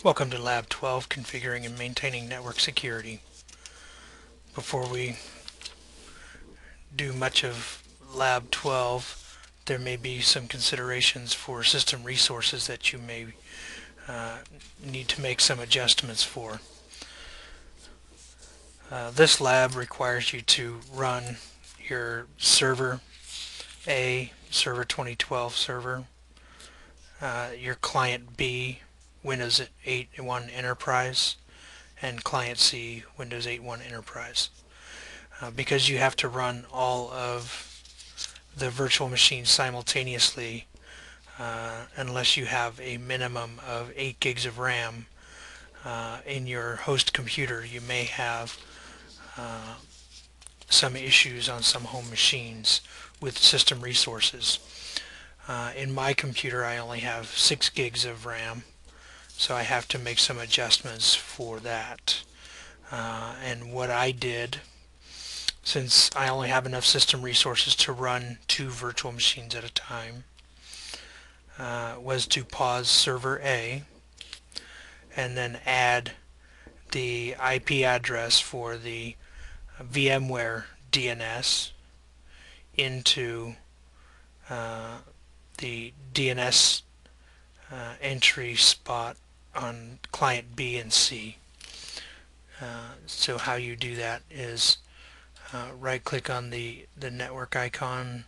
Welcome to Lab 12, Configuring and Maintaining Network Security. Before we do much of Lab 12, there may be some considerations for system resources that you may need to make some adjustments for. This lab requires you to run your server A, server 2012 server, your client B, Windows 8.1 Enterprise, and client C, Windows 8.1 Enterprise. Because you have to run all of the virtual machines simultaneously, unless you have a minimum of 8 gigs of RAM in your host computer, you may have some issues on some home machines with system resources. In my computer I only have 6 gigs of RAM, so I have to make some adjustments for that. And what I did, since I only have enough system resources to run 2 virtual machines at a time, was to pause server A and then add the IP address for the VMware DNS into the DNS entry spot on client B and C. So how you do that is right click on the network icon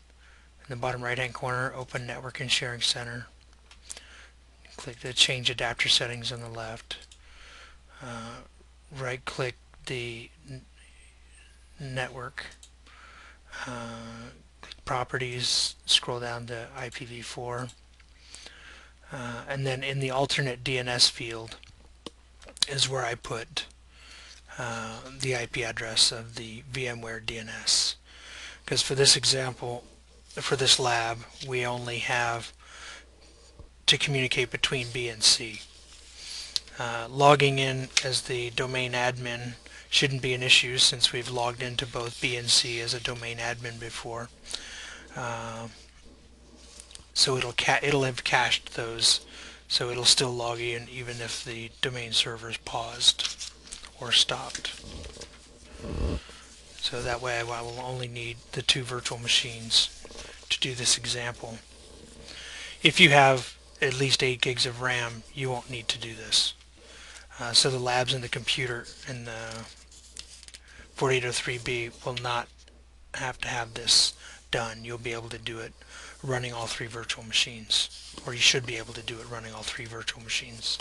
in the bottom right hand corner, open Network and Sharing Center, click the change adapter settings on the left, right click the network, click properties, scroll down to IPv4, and then in the alternate DNS field is where I put the IP address of the VMware DNS. Because for this example, for this lab, we only have to communicate between B and C. Logging in as the domain admin shouldn't be an issue since we've logged into both B and C as a domain admin before. So it'll have cached those, so it'll still log in even if the domain server is paused or stopped. So that way I will only need the 2 virtual machines to do this example. If you have at least 8 gigs of RAM, you won't need to do this. So the labs in the computer in the 4803B will not have to have this done. You'll be able to do it running all 3 virtual machines, or you should be able to do it running all 3 virtual machines.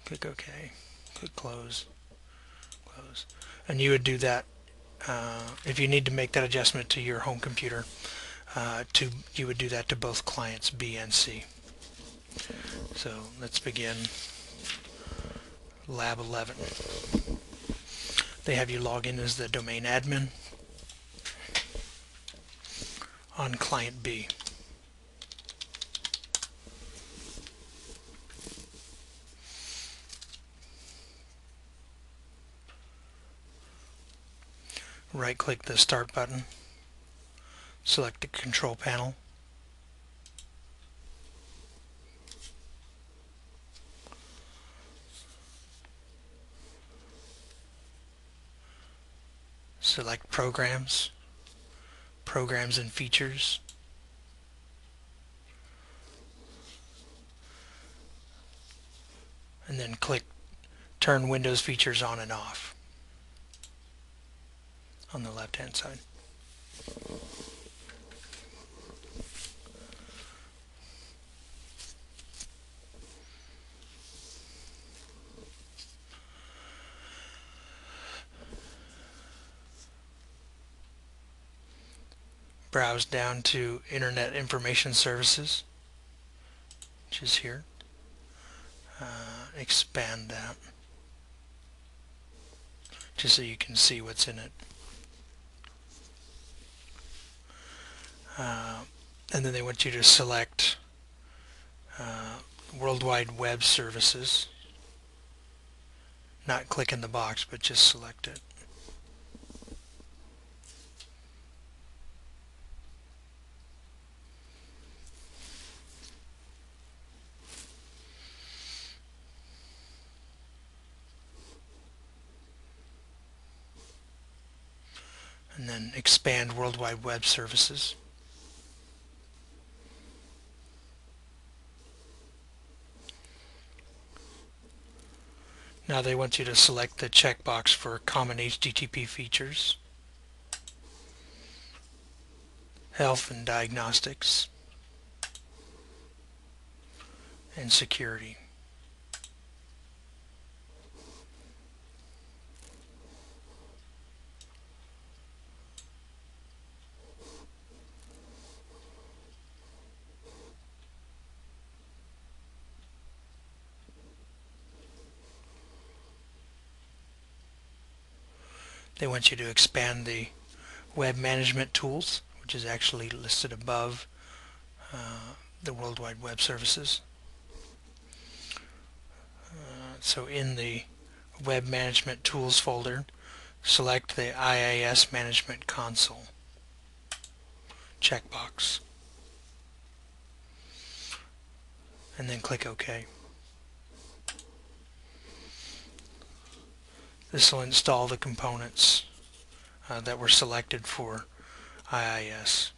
Click OK, click close, close, and you would do that if you need to make that adjustment to your home computer. You would do that to both clients B and C. So let's begin Lab 11. They have you log in as the domain admin on client B. Right click the start button, select the control panel, select programs, programs and features, and then click turn Windows features on and off on the left hand side. Browse down to Internet Information Services, which is here. Expand that just so you can see what's in it. And then they want you to select World Wide Web Services. Not click in the box, but just select it. and then expand World Wide Web Services. Now they want you to select the checkbox for common HTTP features, health and diagnostics, and security. They want you to expand the web management tools, which is actually listed above the World Wide Web Services. So in the Web Management Tools folder, select the IIS Management Console checkbox, and then click OK. This will install the components that were selected for IIS.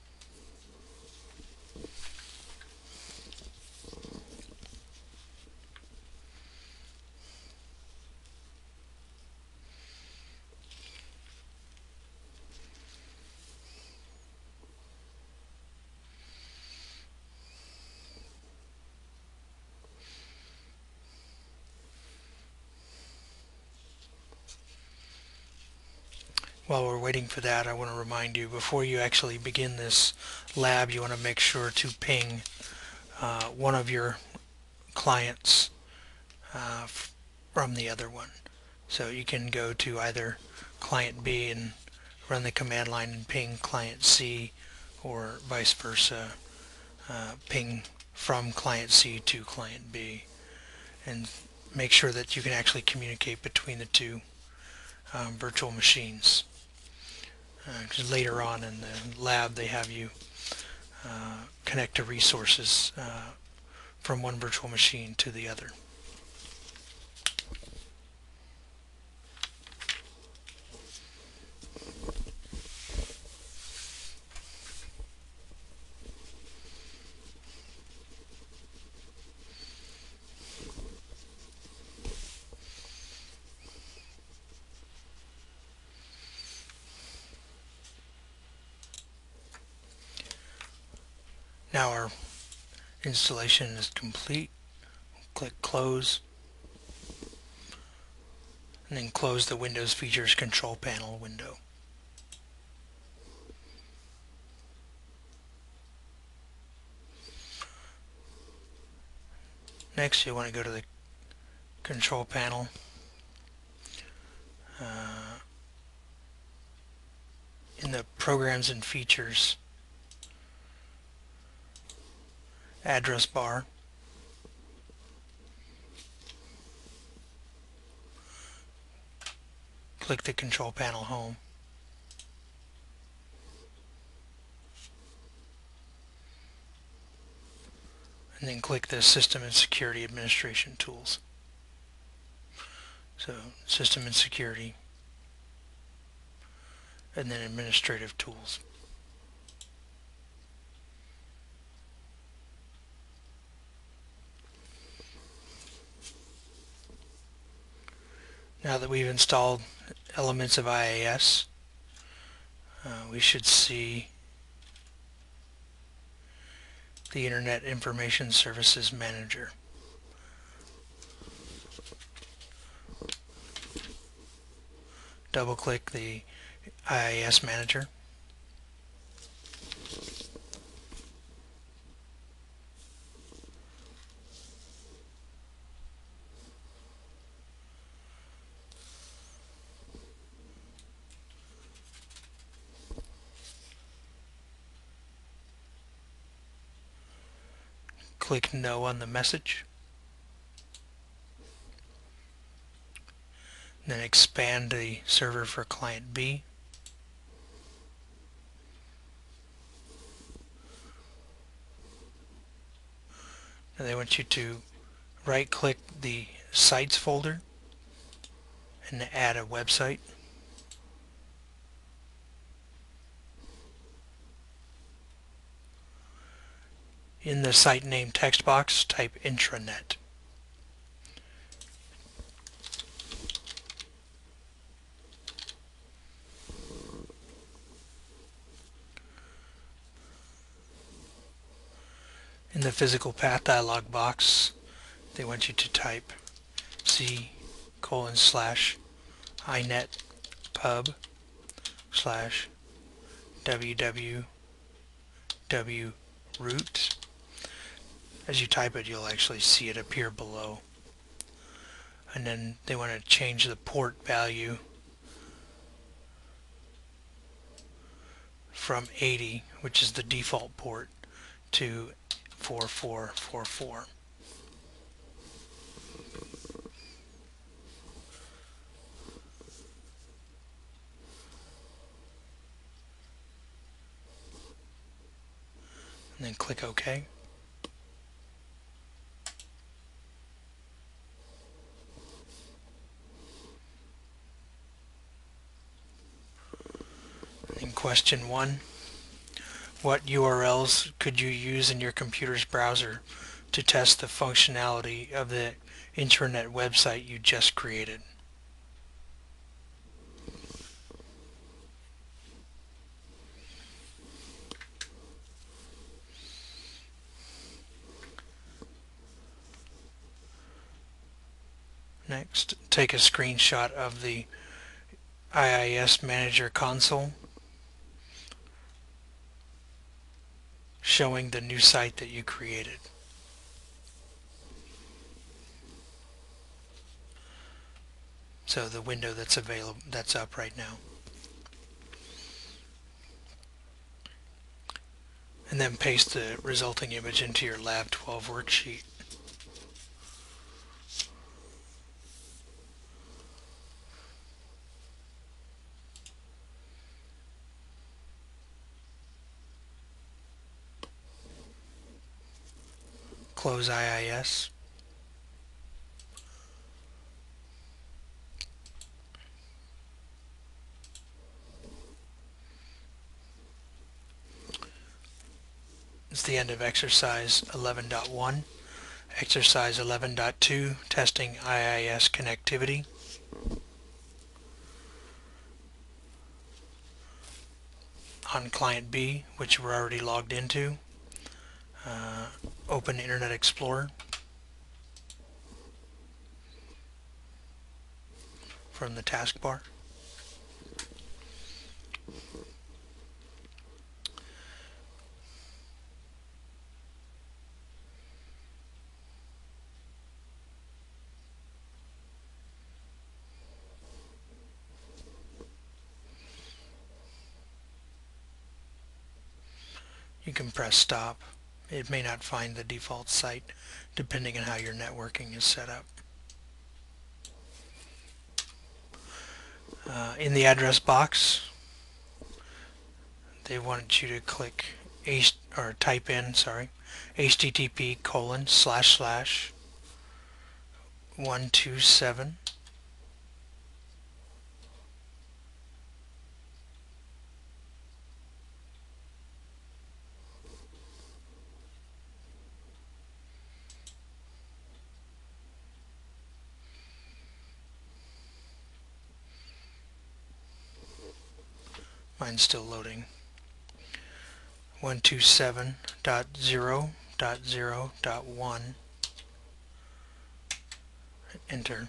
While we're waiting for that, I want to remind you, before you actually begin this lab, you want to make sure to ping one of your clients from the other one. So you can go to either client B and run the command line and ping client C, or vice versa, ping from client C to client B, and make sure that you can actually communicate between the two virtual machines. Because later on in the lab they have you connect to resources from one virtual machine to the other. Now our installation is complete. Click Close, and then close the Windows Features Control Panel window. Next, you want to go to the Control Panel, in the Programs and Features address bar, click the Control Panel Home. And then click the System and Security Administration Tools. So System and Security, and then Administrative Tools. Now that we've installed elements of IIS, we should see the Internet Information Services Manager. Double-click the IIS Manager. Click No on the message. Then expand the server for client B. And they want you to right-click the Sites folder and add a website. In the site name text box, type intranet. In the physical path dialog box, they want you to type c:/inet pub /www root. As you type it, you'll actually see it appear below. And then they want to change the port value from 80, which is the default port, to 4444. And then click OK. In question 1, what URLs could you use in your computer's browser to test the functionality of the intranet website you just created? Next, take a screenshot of the IIS Manager console showing the new site that you created. So the window that's available, that's up right now. And then paste the resulting image into your Lab 12 worksheet. Close IIS. It's the end of exercise 11.1. Exercise 11.2, testing IIS connectivity. On client B, which we're already logged into, open Internet Explorer from the taskbar. You can press stop. It may not find the default site depending on how your networking is set up. In the address box, they wanted you to click type in http://127. Mine's still loading. 127.0.0.1. Enter.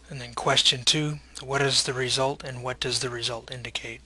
And then question 2, what is the result and what does the result indicate?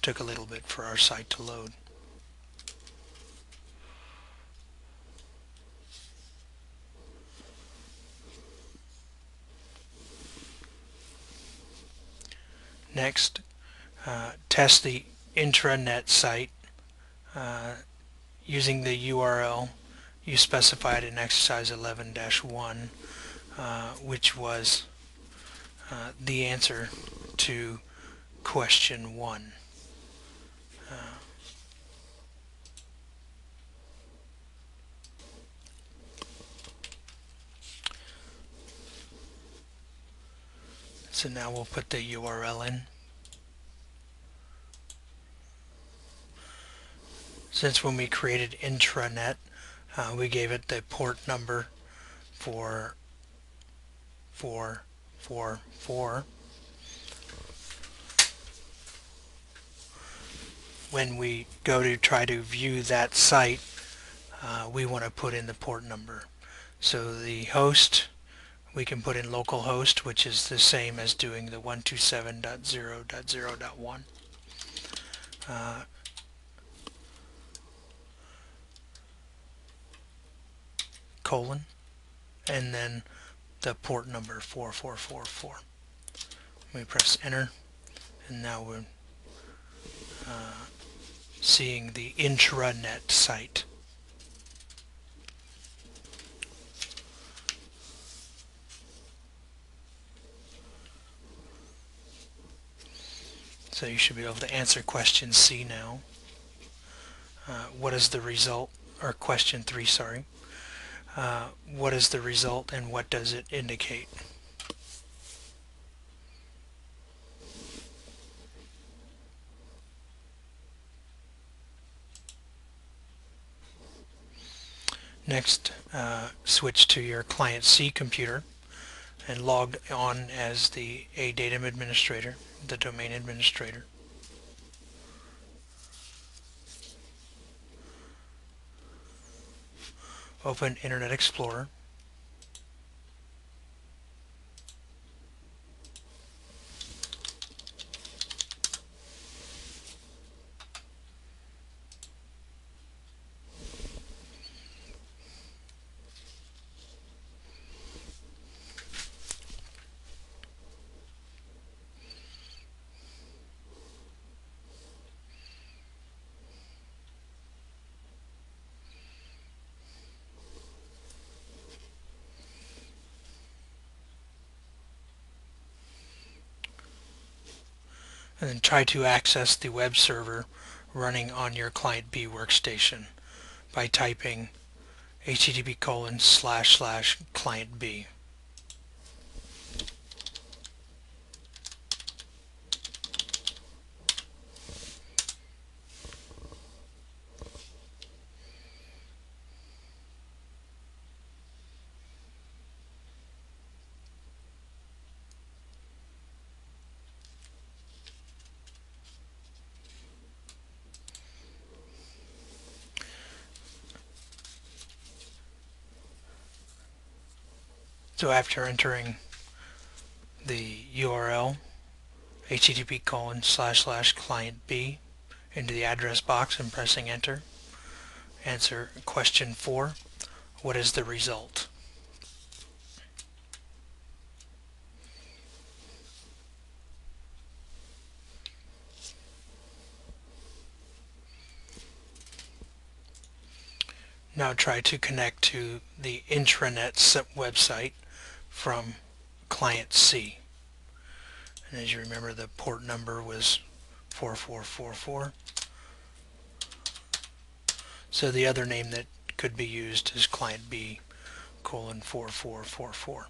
Took a little bit for our site to load. Next, test the intranet site using the URL you specified in exercise 11-1, which was the answer to question 1. So now we'll put the URL in. Since when we created intranet, we gave it the port number for 444. When we go to try to view that site, we want to put in the port number. So the host, we can put in localhost, which is the same as doing the 127.0.0.1. Colon, and then the port number 4444. We press enter, and now we're seeing the intranet site. So you should be able to answer question C now. What is the result, or question 3, sorry. What is the result and what does it indicate? Next, switch to your client C computer and log on as the ADATM administrator, the domain administrator. Open Internet Explorer. And then try to access the web server running on your client B workstation by typing http://client B. So after entering the URL http://client B into the address box and pressing enter, answer question 4. What is the result? Now try to connect to the intranet website from client C. And as you remember, the port number was 4444. So the other name that could be used is client B :4444.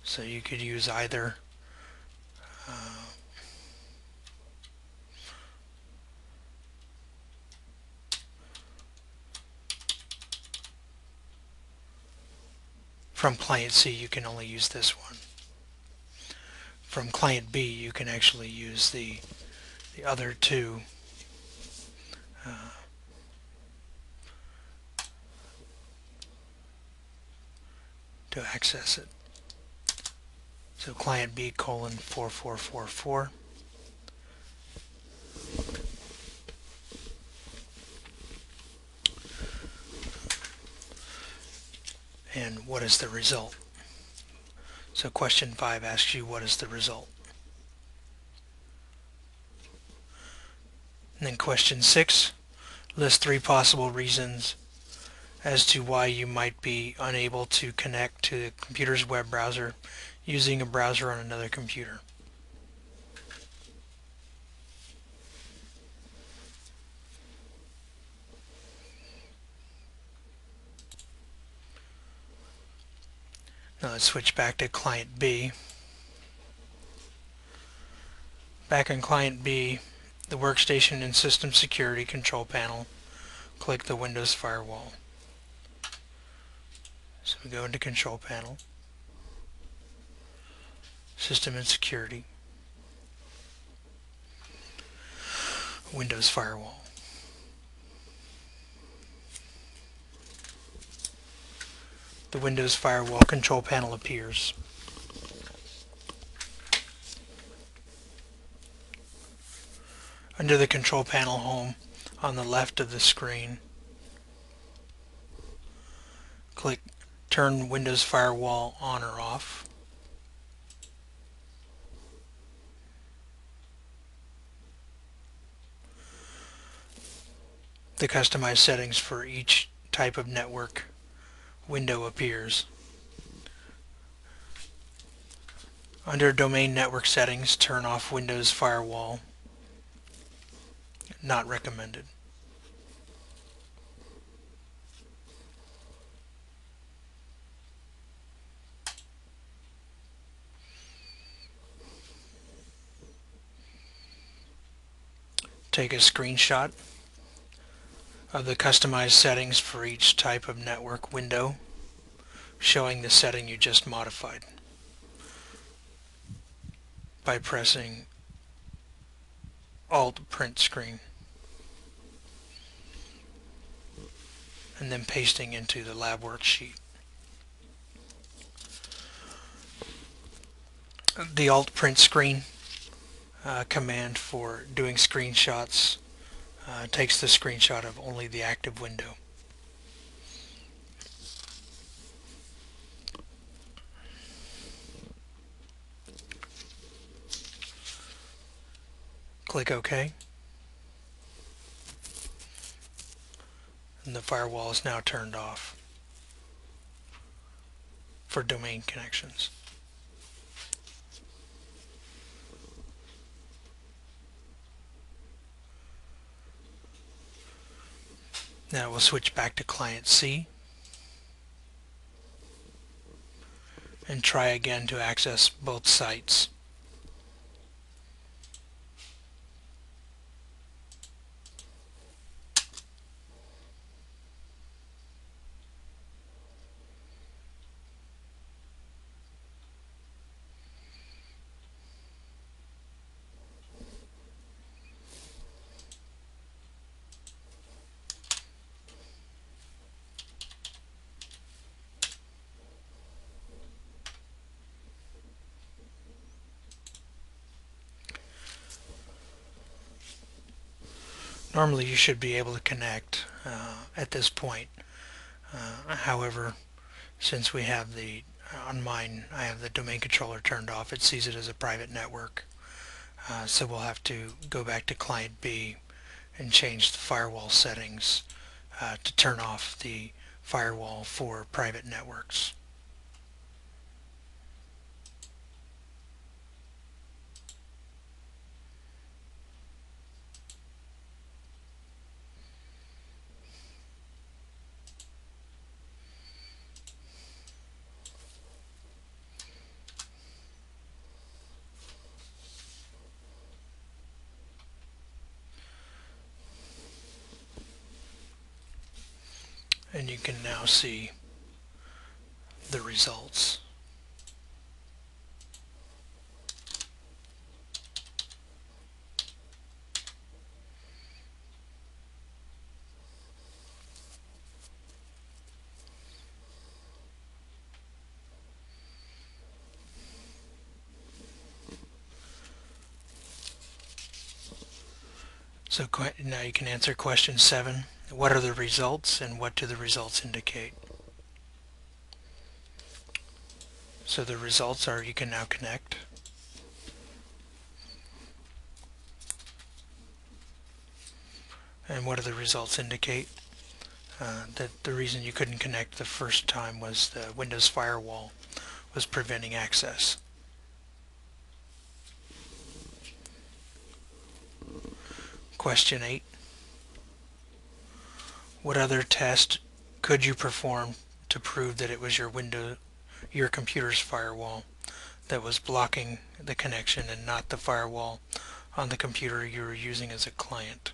So you could use either from client C, you can only use this one. From client B, you can actually use the other two to access it. So client B :4444. And what is the result? So question 5 asks you what is the result. And then question 6, list 3 possible reasons as to why you might be unable to connect to the computer's web browser using a browser on another computer. Now let's switch back to Client B. Back on Client B, the Workstation and System Security control panel, click the Windows Firewall. So we go into Control Panel, System and Security, Windows Firewall. The Windows Firewall control panel appears. Under the control panel home on the left of the screen, click Turn Windows Firewall on or off. The customized settings for each type of network window appears. Under Domain Network Settings, turn off Windows Firewall. Not recommended. Take a screenshot of the customized settings for each type of network window, showing the setting you just modified by pressing Alt Print Screen and then pasting into the lab worksheet. The Alt Print Screen command for doing screenshots takes the screenshot of only the active window. Click OK. And the firewall is now turned off for domain connections. Now we'll switch back to Client C and try again to access both sites. Normally you should be able to connect at this point. However, since we have on mine, I have the domain controller turned off, it sees it as a private network. So we'll have to go back to Client B and change the firewall settings to turn off the firewall for private networks. And you can now see the results. So now you can answer question 7. What are the results and what do the results indicate? So the results are you can now connect. And what do the results indicate? That the reason you couldn't connect the first time was the Windows firewall was preventing access. Question 8. What other test could you perform to prove that it was your computer's firewall that was blocking the connection and not the firewall on the computer you were using as a client?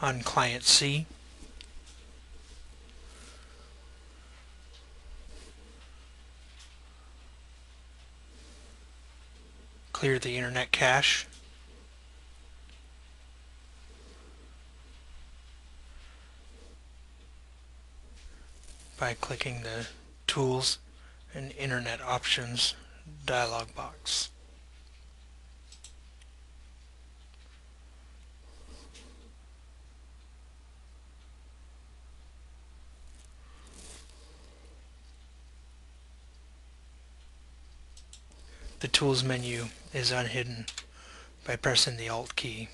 On client C, clear the internet cache by clicking the Tools and Internet Options dialog box. The Tools menu is unhidden by pressing the Alt key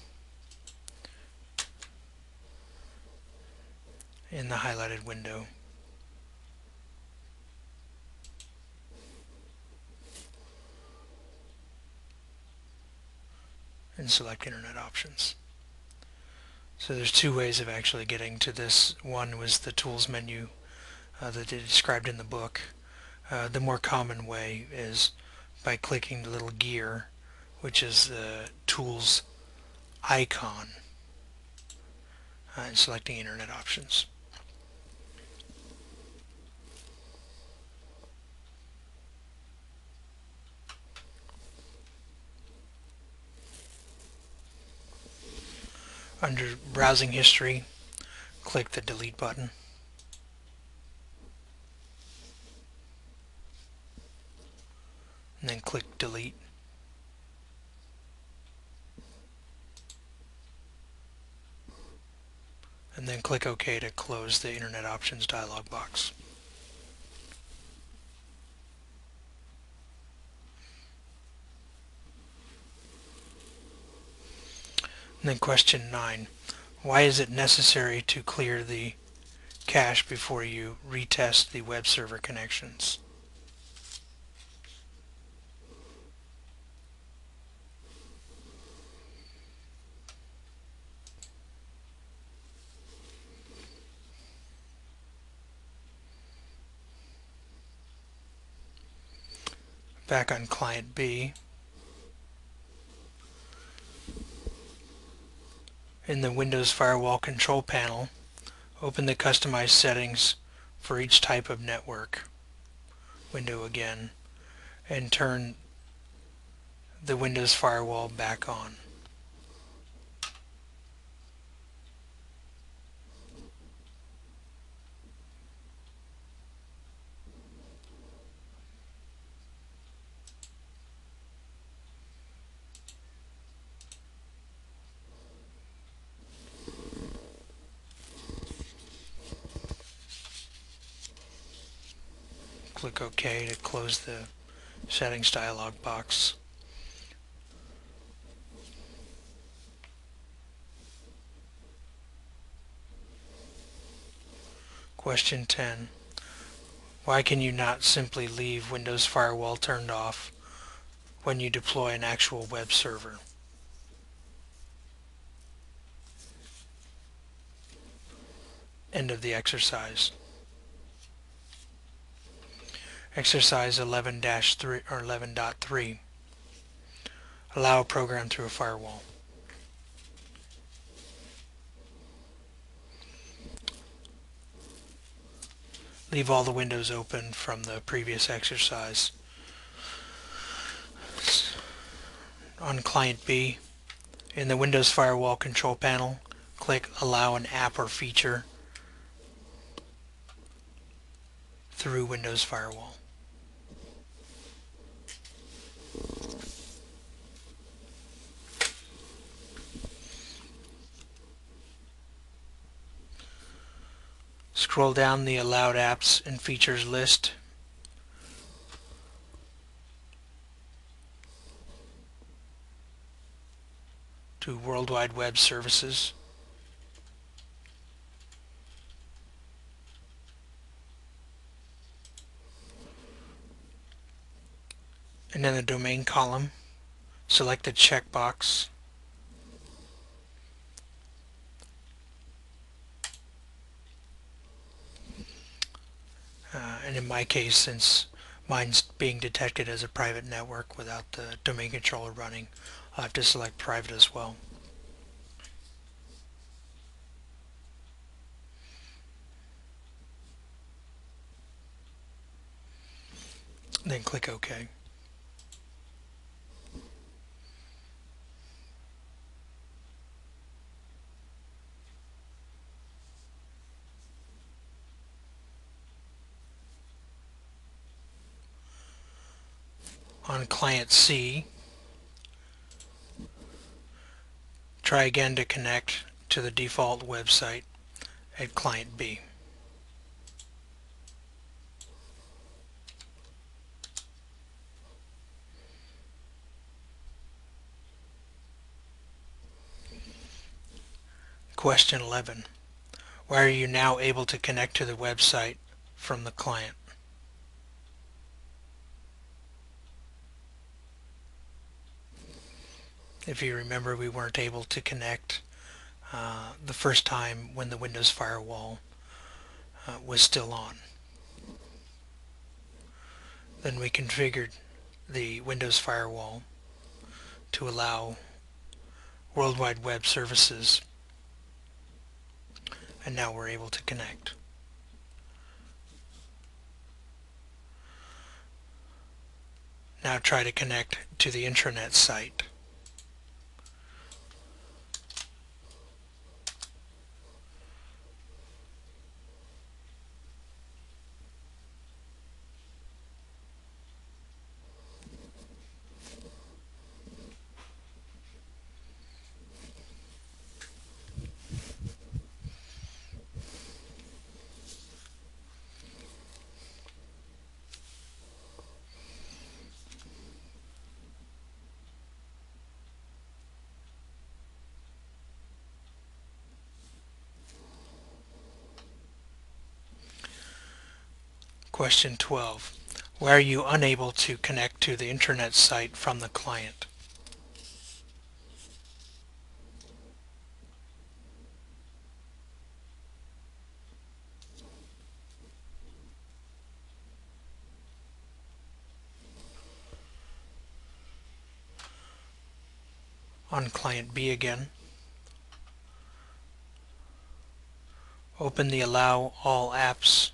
in the highlighted window. And select Internet Options. So there's two ways of actually getting to this. One was the Tools menu that they described in the book. The more common way is by clicking the little gear, which is the Tools icon, and selecting Internet Options. Under Browsing History, click the Delete button. And then click Delete. And then click OK to close the Internet Options dialog box. And then question 9. Why is it necessary to clear the cache before you retest the web server connections? Back on client B, in the Windows Firewall control panel, open the Customize Settings for each type of network window again, and turn the Windows Firewall back on. Click OK to close the settings dialog box. Question 10. Why can you not simply leave Windows Firewall turned off when you deploy an actual web server? End of the exercise. Exercise 11-3 or 11.3. Allow a program through a firewall. Leave all the windows open from the previous exercise. On client B, in the Windows Firewall control panel, click Allow an app or feature through Windows Firewall. scroll down the allowed apps and features list. To World Wide Web Services. And in the domain column, select the checkbox and in my case, since mine's being detected as a private network without the domain controller running, I'll have to select private as well. Then click OK. On client C, try again to connect to the default website at client B. Question 11. Why are you now able to connect to the website from the client? If you remember, we weren't able to connect the first time when the Windows firewall was still on. Then we configured the Windows firewall to allow World Wide Web services, and now we're able to connect. Now try to connect to the intranet site. Question 12. Why are you unable to connect to the intranet site from the client? On client B again, open the Allow All Apps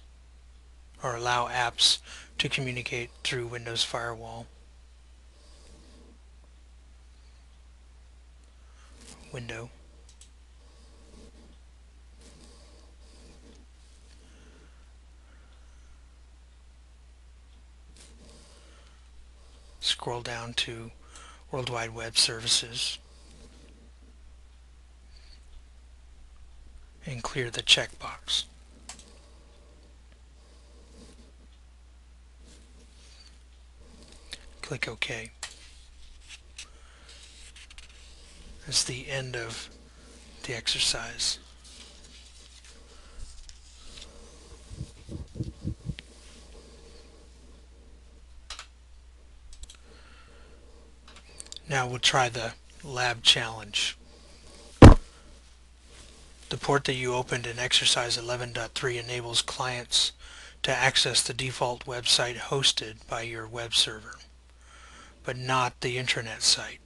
or Allow Apps to Communicate through Windows Firewall window. Scroll down to World Wide Web Services and clear the checkbox. Click OK. That's the end of the exercise. Now we'll try the lab challenge. The port that you opened in exercise 11.3 enables clients to access the default website hosted by your web server, but not the intranet site.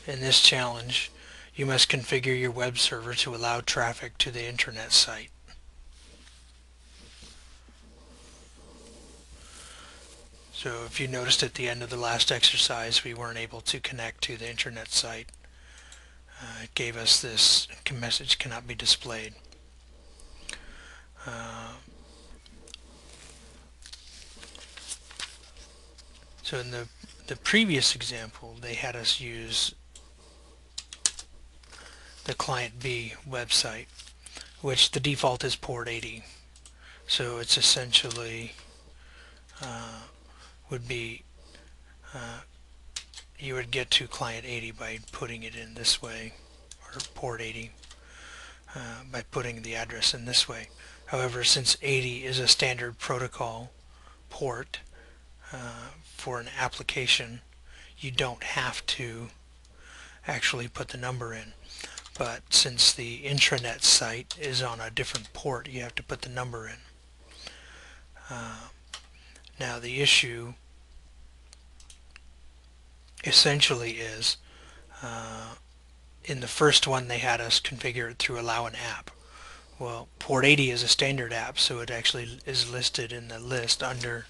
In this challenge, you must configure your web server to allow traffic to the intranet site. So if you noticed at the end of the last exercise, we weren't able to connect to the intranet site. It gave us this message cannot be displayed. So in the previous example, they had us use the client B website, which the default is port 80. So it's essentially would be you would get to client 80 by putting it in this way, or port 80 by putting the address in this way. However, since 80 is a standard protocol port for an application, you don't have to actually put the number in. But since the intranet site is on a different port, you have to put the number in. Now the issue essentially is in the first one they had us configure it through allow an app. Well, port 80 is a standard app, so it actually is listed in the list under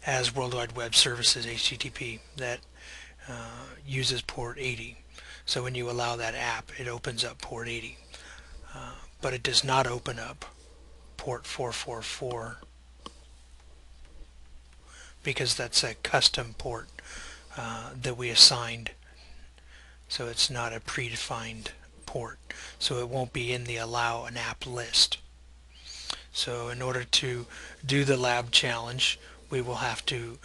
as World Wide Web Services HTTP that uses port 80. So when you allow that app, it opens up port 80. But it does not open up port 444 because that's a custom port that we assigned. So it's not a predefined port. So it won't be in the allow an app list. So in order to do the lab challenge, we will have to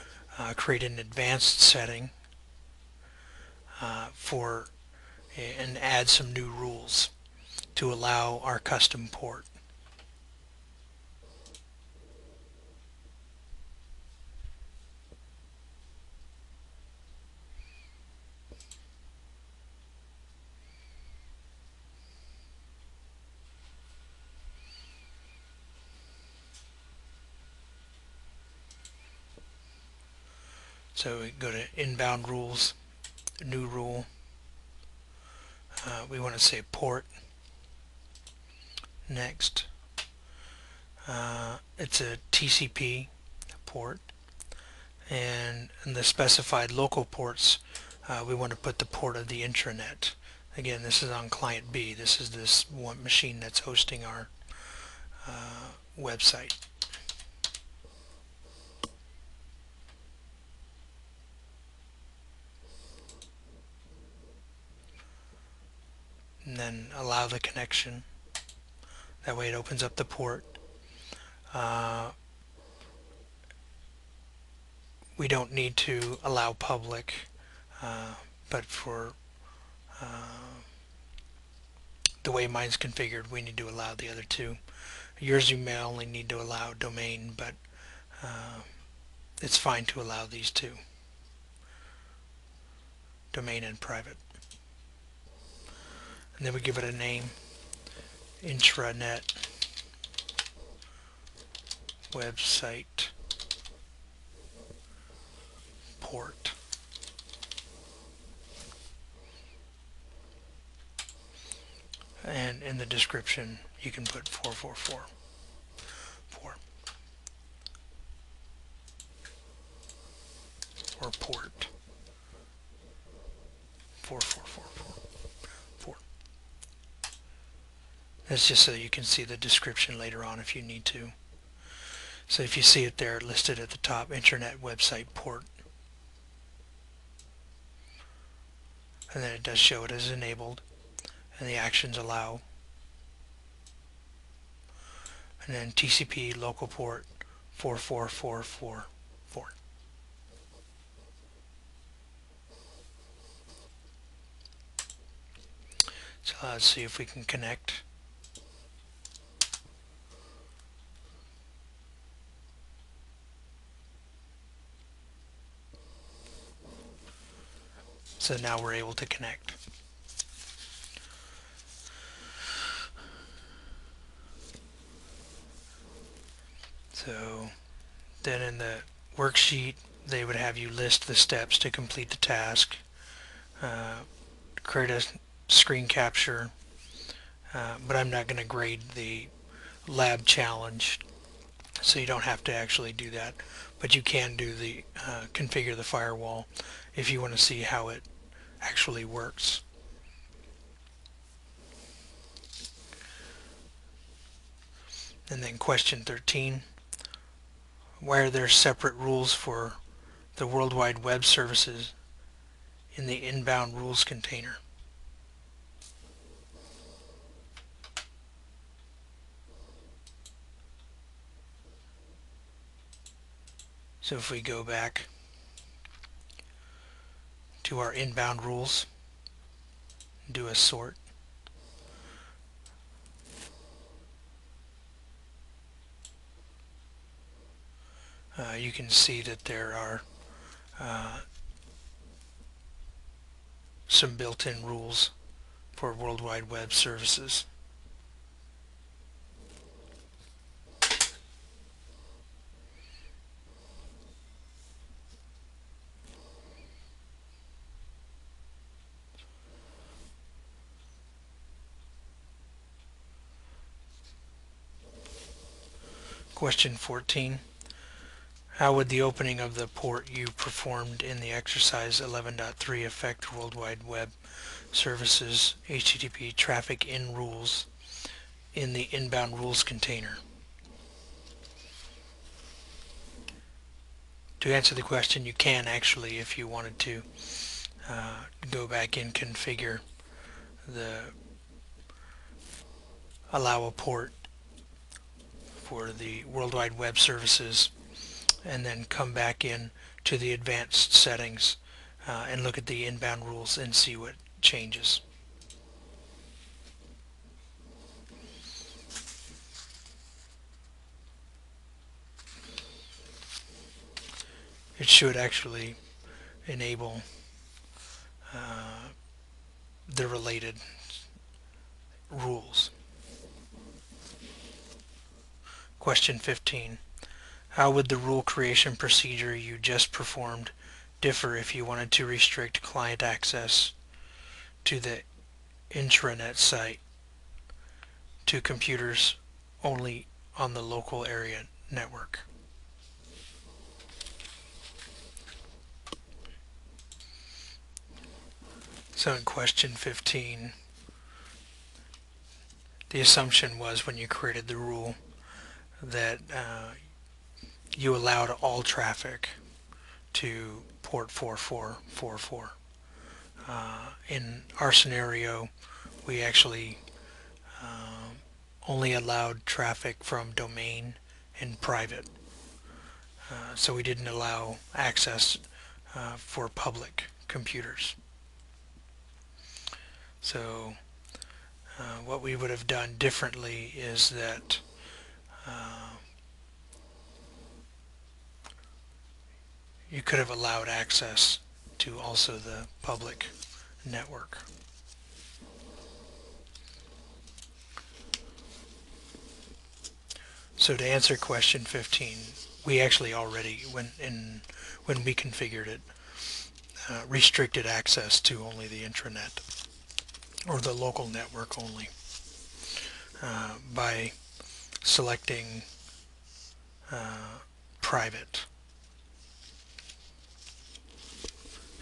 create an advanced setting and add some new rules to allow our custom port. So we go to inbound rules, new rule. We want to say port. Next, it's a TCP port, and in the specified local ports, we want to put the port of the intranet. Again, this is on client B. This is this one machine that's hosting our website. And then allow the connection. That way it opens up the port. We don't need to allow public, but for the way mine's configured, we need to allow the other two. Yours you may only need to allow domain, but it's fine to allow these two, domain and private. And then we give it a name, intranet website port. And in the description you can put 444 or port 4444. That's just so you can see the description later on if you need to. So if you see it there listed at the top, intranet website port, and then it does show it as enabled, and the actions allow, and then TCP local port 44444. So let's see if we can connect. So now we're able to connect. So then in the worksheet they would have you list the steps to complete the task, create a screen capture, but I'm not going to grade the lab challenge, so you don't have to actually do that, but you can do the configure the firewall if you want to see how it actually works. And then question 13, why are there separate rules for the World Wide Web Services in the inbound rules container? So if we go back to our inbound rules, do a sort, you can see that there are some built-in rules for World Wide Web services. Question 14. How would the opening of the port you performed in the exercise 11.3 affect World Wide Web services HTTP traffic in rules in the inbound rules container? To answer the question, you can actually, if you wanted to, go back and configure allow a port for the World Wide Web services, and then come back in to the advanced settings and look at the inbound rules and see what changes. It should actually enable the related rules. Question 15. How would the rule creation procedure you just performed differ if you wanted to restrict client access to the intranet site to computers only on the local area network? So in question 15, the assumption was when you created the rule that you allowed all traffic to port 4444. In our scenario, we actually only allowed traffic from domain and private. So we didn't allow access for public computers. So what we would have done differently is that you could have allowed access to also the public network. So to answer question 15, we actually already, when we configured it, restricted access to only the intranet or the local network only by selecting private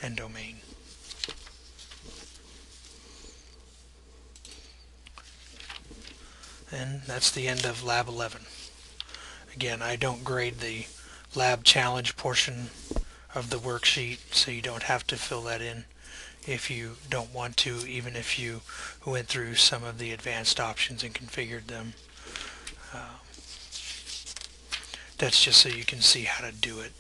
and domain. And that's the end of Lab 11. Again, I don't grade the lab challenge portion of the worksheet, so you don't have to fill that in if you don't want to, even if you went through some of the advanced options and configured them. That's just so you can see how to do it.